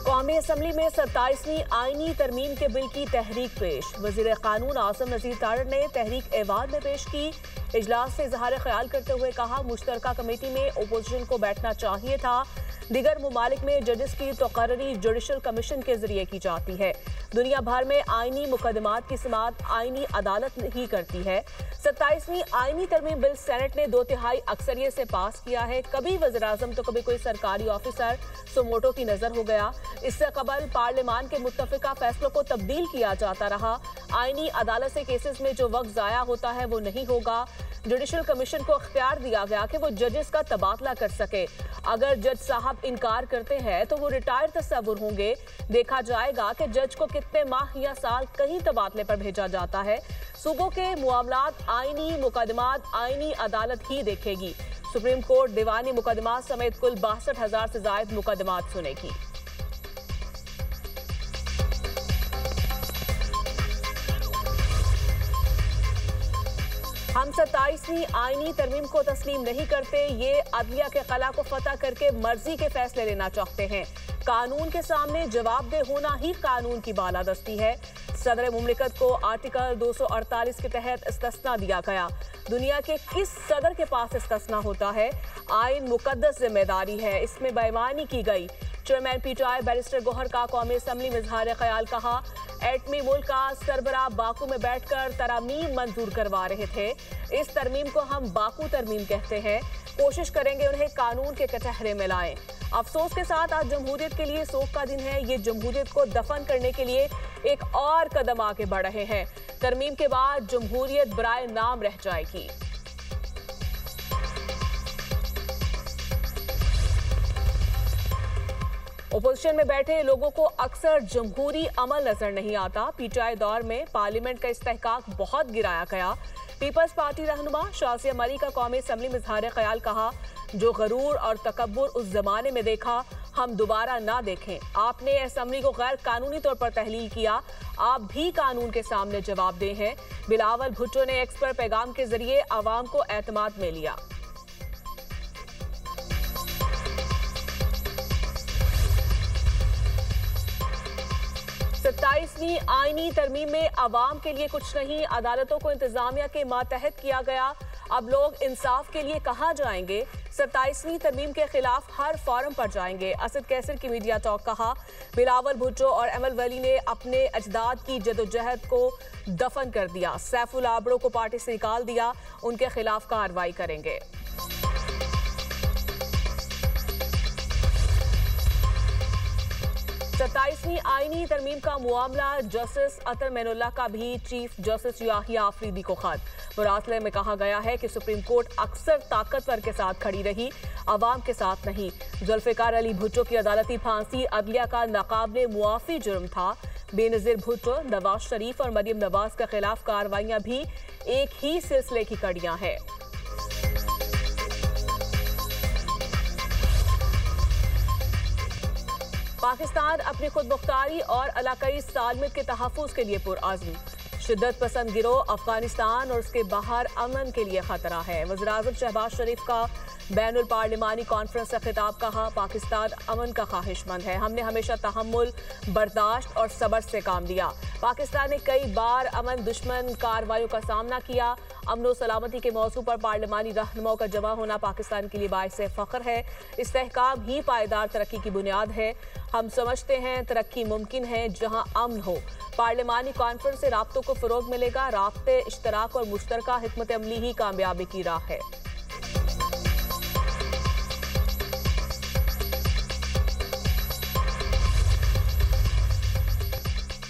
कौमी असम्बली में 27वीं आईनी तरमीम के बिल की तहरीक पेश। वजीर कानून आसिम नज़ीर तारड़ ने तहरीक एवाज में पेश की। इजलास से इजहार ख्याल करते हुए कहा, मुश्तरका कमेटी में ओपोजिशन को बैठना चाहिए था। दीगर मुमालिक में जजेस की तकर्री जुडिशल कमीशन के जरिए की जाती है। दुनिया भर में आईनी मुकदमात की समाअत आईनी अदालत ही करती है। 27वीं आईनी तरमीम बिल सेनेट ने 2/3 अक्सरियत से पास किया है। कभी वज़ीर आज़म तो कभी कोई सरकारी ऑफिसर सुमोटो की नजर हो गया। इससे कबल पार्लियामान के मुत्तफिका फैसलों को तब्दील किया जाता रहा। आईनी अदालत से केसेस में जो वक्त जाया होता है वो नहीं होगा। जुडिशल कमीशन को इख्तियार दिया गया कि वो जजेस का तबादला कर सके। अगर जज साहब इनकार करते हैं तो वो रिटायर तस्वुर होंगे। देखा जाएगा कि जज को कितने माह या साल कहीं तबादले पर भेजा जाता है। सूबों के मामलात आईनी मुकदमात आईनी अदालत ही देखेगी। सुप्रीम कोर्ट दीवानी मुकदमात समेत कुल 62,000 से ज्यादा मुकदमात सुनेगी। हम 27वीं आईनी तरमीम को तस्लीम नहीं करते। ये अदलिया के कला को फतह करके मर्जी के फैसले लेना चाहते हैं। कानून के सामने जवाबदेह होना ही कानून की बालादस्ती है। सदर मुमलिकत को आर्टिकल 248 के तहत इस्तिस्ना दिया गया। दुनिया के किस सदर के पास इस्तिस्ना होता है? आइन मुकद्दस जिम्मेदारी है, इसमें बेईमानी की गई। चेयरमैन पीटीआई बैरिस्टर गौहर का कौमी असम्बली में इजहार ख्याल। कहा, एटमी मुल्क का सरबराह बाकू में बैठकर तरमीम मंजूर करवा रहे थे। इस तरमीम को हम बाकू तरमीम कहते हैं। कोशिश करेंगे उन्हें कानून के कटहरे में लाएं। अफसोस के साथ आज जमहूरियत के लिए सोग का दिन है। ये जमहूरियत को दफन करने के लिए एक और कदम आगे बढ़ रहे हैं। तरमीम के बाद जमहूरियत बराए नाम रह जाएगी। ओपोजिशन में बैठे लोगों को अक्सर जमहूरी अमल नजर नहीं आता। पीटीआई दौर में पार्लियामेंट का इस्तेहकाक बहुत गिराया गया। पीपल्स पार्टी रहनुमा शाज़िया मरी का कौमी असम्बली में इजहार ख्याल। कहा, जो गरूर और तकब्बुर उस जमाने में देखा हम दोबारा ना देखें। आपने असम्बली को गैर कानूनी तौर पर तहलील किया, आप भी कानून के सामने जवाबदेह हैं। बिलावल भुट्टो ने एक्स पर पैगाम के जरिए आवाम को एतमाद में लिया। 27वीं आईनी तरमीम में आवाम के लिए कुछ नहीं, अदालतों को इंतजामिया के मातहत किया गया। अब लोग इंसाफ के लिए कहाँ जाएंगे? 27वीं तरमीम के खिलाफ हर फॉरम पर जाएंगे। असद कैसर की मीडिया टॉक। कहा, बिलावल भुट्टो और अमल वली ने अपने अजदाद की जदोजहद को दफन कर दिया। सैफुल आबड़ो को पार्टी से निकाल दिया। उनके खिलाफ कार्रवाई करेंगे। 27वीं आईनी तरमीम का मामला जस्टिस अतर मैनुल्लाह का भी चीफ जस्टिस याहिया आफरीदी को खत। मुरासले में कहा गया है कि सुप्रीम कोर्ट अक्सर ताकतवर के साथ खड़ी रही, अवाम के साथ नहीं। जुल्फिकार अली भुट्टो की अदालती फांसी अदलिया का नाकाबिले मुआफी जुर्म था। बेनजीर भुट्टो, नवाज शरीफ और मरियम नवाज के खिलाफ कार्रवाइयां भी एक ही सिलसिले की कड़ियां हैं। पाकिस्तान अपनी खुद मुख्तारी और इलाकाई सालमियत के तहफ़्फ़ुज़ के लिए पुरअज़्म। शिद्दत पसंद गिरोह अफगानिस्तान और उसके बाहर अमन के लिए खतरा है। वज़ीर आज़म शहबाज शरीफ का बैनुल पार्लिमानी कॉन्फ्रेंस से खिताब। कहा, पाकिस्तान अमन का ख्वाहिशमंद है। हमने हमेशा तहम्मुल, बर्दाश्त और सब्र से काम लिया। पाकिस्तान ने कई बार अमन दुश्मन कार्रवाइयों का सामना किया। अमन और सलामती के मौजू पर पार्लिमानी रहनुमाओं का जमा होना पाकिस्तान के लिए बाइस फ़ख्र है। इस्तेहकाम ही पायदार तरक्की की बुनियाद है। हम समझते हैं तरक्की मुमकिन है जहां अमन हो। पार्लिमानी कॉन्फ्रेंस से राब्तों को फ़रोग मिलेगा। राब्ते, इश्तराक और मुश्तरका हिकमत अमली ही कामयाबी की राह है।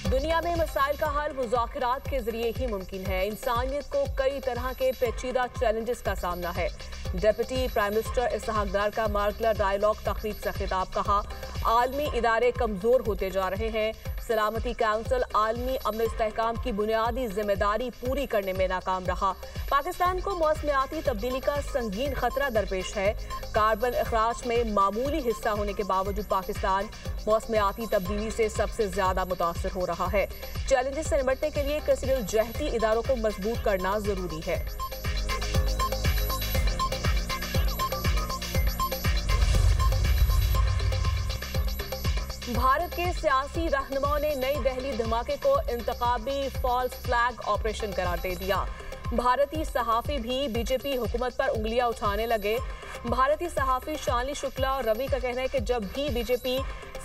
दुनिया में मसाइल का हल मुज़ाकरात के जरिए ही मुमकिन है। इंसानियत को कई तरह के पेचीदा चैलेंजेस का सामना है। डिप्टी प्राइम मिनिस्टर इसहाक डार का मार्गला डायलॉग तकरीब से खिताब। कहा, आलमी इदारे कमज़ोर होते जा रहे हैं। सलामती काउंसिल आलमी अमन इस्तेहकाम की बुनियादी जिम्मेदारी पूरी करने में नाकाम रहा। पाकिस्तान को मौसमियाती तब्दीली का संगीन खतरा दरपेश है। कार्बन अखराज में मामूली हिस्सा होने के बावजूद पाकिस्तान मौसमियाती तब्दीली से सबसे ज्यादा मुतासर हो रहा है। चैलेंजेस से निपटने के लिए कसीर जहती इदारों को मजबूत करना जरूरी है। भारत के सियासी रहनुमाओं ने नई दिल्ली धमाके को इंतखाबी फॉल्स फ्लैग ऑपरेशन करार दे दिया। भारतीय सहाफी भी बीजेपी हुकूमत पर उंगलियां उठाने लगे। भारतीय सहाफी शालिनी शुक्ला और रवि का कहना है कि जब भी बीजेपी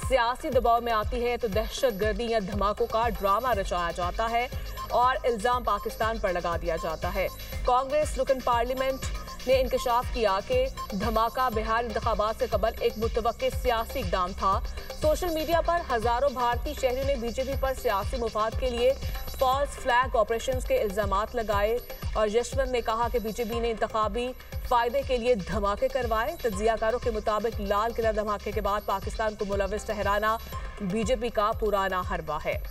सियासी दबाव में आती है तो दहशतगर्दी या धमाकों का ड्रामा रचाया जाता है और इल्जाम पाकिस्तान पर लगा दिया जाता है। कांग्रेस रुकन पार्लियामेंट ने इंकशाफ किया कि धमाका बिहार इंतखाबात से कबल एक मुतवक्के सियासी इक़दाम था। सोशल मीडिया पर हजारों भारतीय शहरियों ने बीजेपी पर सियासी मुफाद के लिए फॉल्स फ्लैग ऑपरेशंस के इल्जामात लगाए और यशवंत ने कहा कि बीजेपी ने इंतखाबी फायदे के लिए धमाके करवाए। तज्जियाकारों के मुताबिक लाल किला धमाके के बाद पाकिस्तान को मुलविस ठहराना बीजेपी का पुराना हरबा है।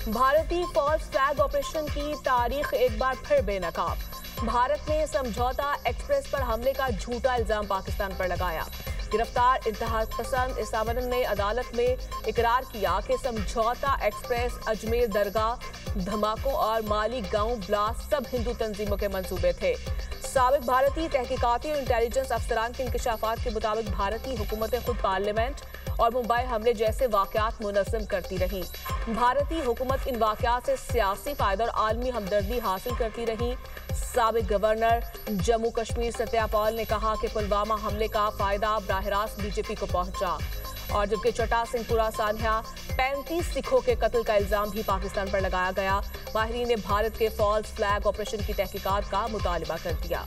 भारतीय फॉल्स फ्लैग ऑपरेशन की तारीख एक बार फिर बेनकाब। भारत ने समझौता एक्सप्रेस पर हमले का झूठा इल्जाम पाकिस्तान पर लगाया। गिरफ्तार इंतहापसंद इस्लामुद्दीन ने अदालत में इकरार किया कि समझौता एक्सप्रेस, अजमेर दरगाह धमाकों और माली गांव ब्लास्ट सब हिंदू तंजीमों के मंसूबे थे। साबिक भारतीय तहकीकाती और इंटेलिजेंस अफसरान के इंकशाफात के मुताबिक भारतीय हुकूमतें खुद पार्लियामेंट और मुंबई हमले जैसे वाकयात मुनज़्ज़म करती रहीं। भारतीय हुकूमत इन वाकयात से सियासी फायदा और आलमी हमदर्दी हासिल करती रही। साबिक गवर्नर जम्मू कश्मीर सत्या पॉल ने कहा कि पुलवामा हमले का फायदा बराह रास्त बीजेपी को पहुंचा और जबकि चटा सिंहपुरा सान्या 35 सिखों के कत्ल का इल्जाम भी पाकिस्तान पर लगाया गया। माहिरीन ने भारत के फॉल्स फ्लैग ऑपरेशन की तहकीकात का मुतालबा कर दिया।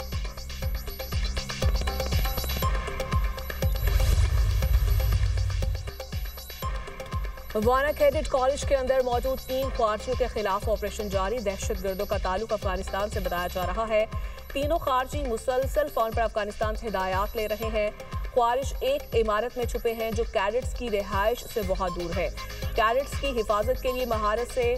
वाना कैडेट कॉलेज के अंदर मौजूद 3 खारजियों के खिलाफ ऑपरेशन जारी। दहशतगर्दों का ताल्लुक अफगानिस्तान से बताया जा रहा है। तीनों खारजी मुसलसल फोन पर अफगानिस्तान से हिदायत ले रहे हैं। ख्वारिश एक इमारत में छुपे हैं जो कैडेट्स की रिहाइश से बहुत दूर है। कैडेट्स की हिफाजत के लिए महारत से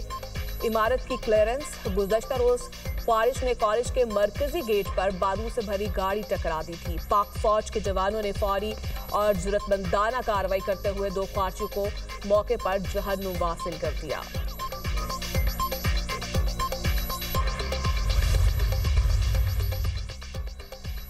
इमारत की क्लियरेंस। गुज़श्ता रोज ख्वारिश ने कॉलेज के मरकजी गेट पर बारूद से भरी गाड़ी टकरा दी थी। पाक फौज के जवानों ने फौरी और जुर्रतमंदाना कार्रवाई करते हुए 2 ख्वारिशों को मौके पर जहन्नुम वासिल कर दिया।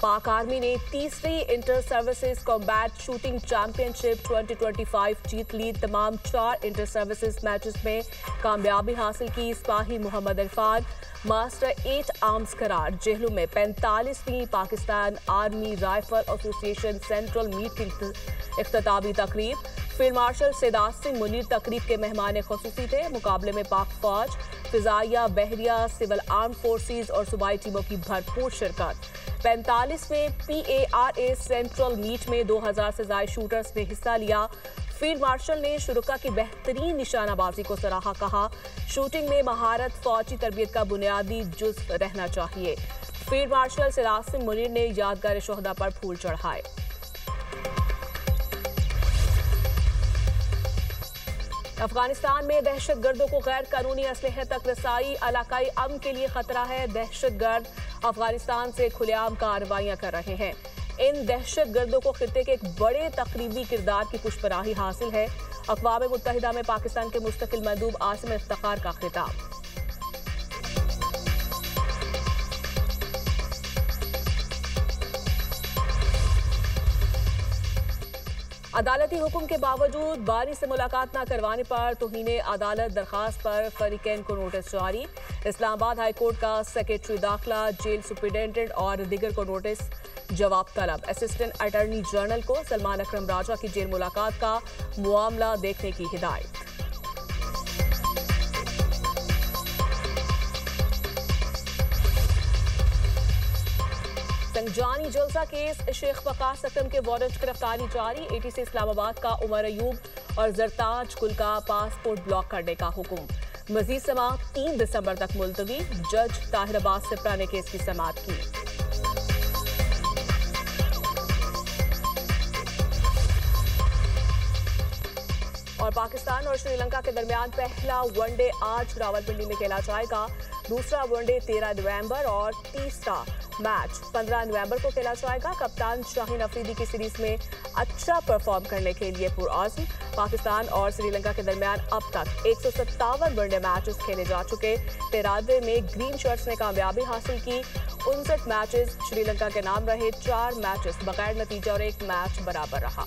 पाक आर्मी ने तीसरी inter services combat shooting championship 2025 जीत ली। तमाम 4 इंटर सर्विसेज मैचेस में कामयाबी हासिल की। सिपाही मोहम्मद इरफान मास्टर 8 आर्म्स करार। जेहलू में 45वीं Pakistan army rifle association central meet की इख्तितामी तकरीब। फील्ड मार्शल सैदात सिंह मुनीर तकरीब के मेहमान खुसूसी थे। मुकाबले में पाक फौज, फिजाइया, बहरिया, सिविल आर्म फोर्सेज और सूबाई टीमों की भरपूर शिरकत। 45वें PARA सेंट्रल मीट में 2000 से ज्यादा शूटर्स ने हिस्सा लिया। फील्ड मार्शल ने शुरुका की बेहतरीन निशानाबाजी को सराहा। कहा, शूटिंग में महारत फौजी तरबियत का बुनियादी जुज़्व रहना चाहिए। फील्ड मार्शल सैदात सिंह मुनीर ने यादगार शोहदा पर फूल चढ़ाए। अफगानिस्तान में दहशतगर्दों को गैर कानूनी असलहे तक रसाई इलाकाई अमन के लिए खतरा है। दहशतगर्द अफगानिस्तान से खुलेआम कार्रवाइयां कर रहे हैं। इन दहशतगर्दों को खित्ते के एक बड़े तकरीबी किरदार की पुष्पराही हासिल है। अक़वाम मुत्तहिदा में पाकिस्तान के मुस्तकिल मंदूब आसिम इफ्तिखार का खिताब। अदालती हुक्म के बावजूद बारी से मुलाकात न करवाने पर तौहीने अदालत दरखास्त पर फरीकैन को नोटिस जारी। इस्लामाबाद हाई कोर्ट का सेक्रेटरी दाखिला, जेल सुपरिटेंडेंट और दीगर को नोटिस जवाब तलब। असिस्टेंट अटॉर्नी जनरल को सलमान अकरम राजा की जेल मुलाकात का मामला देखने की हिदायत। संजानी जलसा केस शेख वकास अकरम के वारंट गिरफ्तारी जारी। AT से इस्लामाबाद का उमर अयूब और जरताज कुल का पासपोर्ट ब्लॉक करने का हुक्म। मजीद समाअत 3 दिसंबर तक मुलतवी। जज ताहिर अब्बास से पुराने केस की समाअत की। और पाकिस्तान और श्रीलंका के दरमियान पहला वनडे आज रावलपिंडी में खेला जाएगा। दूसरा वनडे 13 नवंबर और तीसरा मैच 15 नवंबर को खेला जाएगा। कप्तान शाहीन अफरीदी की सीरीज में अच्छा परफॉर्म करने के लिए पुरआज़्म। पाकिस्तान और श्रीलंका के दरमियान अब तक 157 वनडे मैचेस खेले जा चुके। 93 में ग्रीन शर्ट्स ने कामयाबी हासिल की। 59 मैचेस श्रीलंका के नाम रहे, 4 मैचेस बगैर नतीजा और 1 मैच बराबर रहा।